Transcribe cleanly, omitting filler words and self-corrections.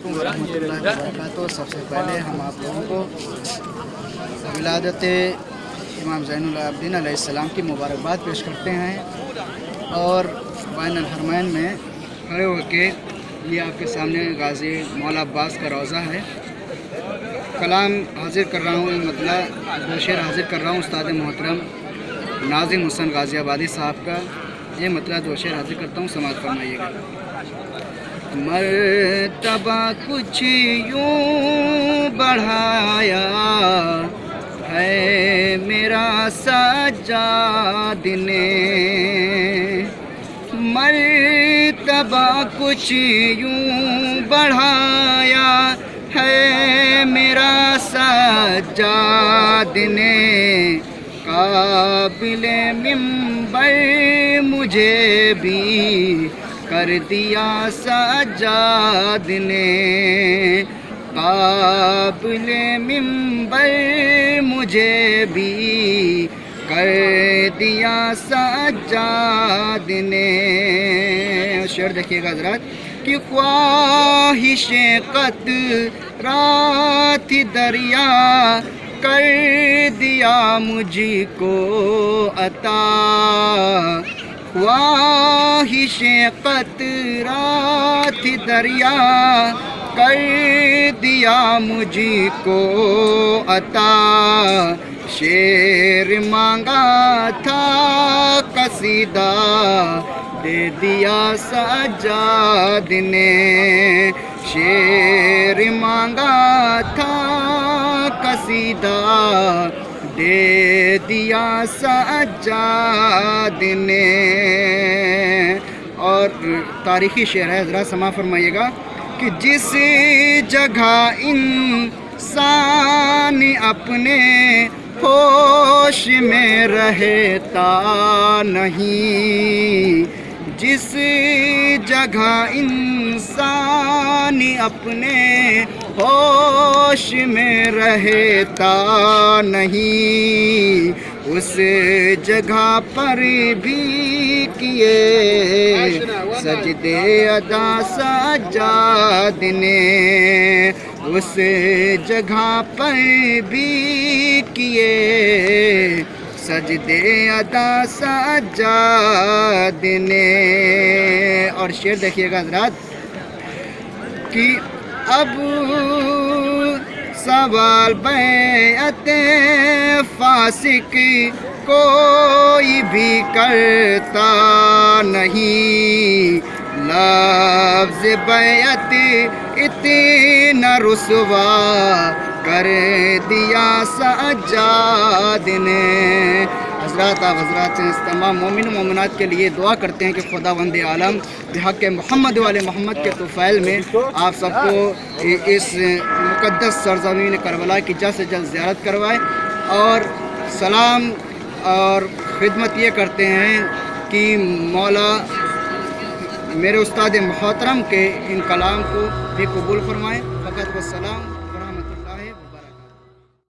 वालेकुम रहमतुल्लाहि व बरकातुहू। सबसे पहले हम आप लोगों को विलादत इमाम ज़ैनुल आबिदीन अलैहिस्सलाम की मुबारकबाद पेश करते हैं और बैनुल हरमैन में खड़े होकर ये आपके सामने गाज़ी मौला अब्बास का रोज़ा है। कलाम हाजिर कर रहा हूँ, मतलब दो शेर हाजिर कर रहा हूँ उस्ताद मोहतरम नाज़िम हुसैन गाज़ियाबादी साहब का। ये मतलब दो शेर हाजिर करता हूँ, समाअत फरमाइएगा। मर्तबा कुछ यूँ बढ़ाया है मेरा सज्जाद ने, मर्तबा कुछ यूँ बढ़ाया है मेरा सज्जाद ने, काबिल मिंबर मुझे भी कर दिया सज्जाद ने, काबिल मिंबर मुझे भी कर दिया सज्जाद ने। शेर देखिएगा हज़रात कि ख्वाहिश क़तरात दरिया कर दिया मुझको अता, ख्वाहिश क़तरात दरिया कर दिया मुझको अता, शेर मांगा था कसीदा दे दिया सज्जाद ने, शेर मांगा था कसीदा दे दिया सज्जाद ने। और तारीख़ी शेर है, ज़रा समा फरमाइएगा कि जिस जगह इंसान अपने होश में रहता नहीं, जिस जगह इंसान अपने होश में रहता नहीं, उस जगह पर भी किए सजदे अदा सज्जाद ने, उस जगह पर भी किए सजदे अदा सज्जाद ने। और शेर देखिएगा हज़रात कि अब सवाल बैअत फासिक कोई भी करता नहीं, लफ्ज़ बैअत इतना रुसवा कर दिया सज्जाद ने। हज़रात आप हज़रात तमाम मोमिन मोमिनात के लिए दुआ करते हैं कि खुदावंद आलम बिहक़ मोहम्मद वाले मोहम्मद के तुफ़ैल में आप सबको इस मुक़द्दस सरज़मीन करबला की जल्द से जल्द ज़ियारत करवाए। और सलाम और ख़िदमत ये करते हैं कि मौला मेरे उस्ताद मोहतरम के इन कलाम को भी कबूल फरमाएँ। फ़क़त व सलाम।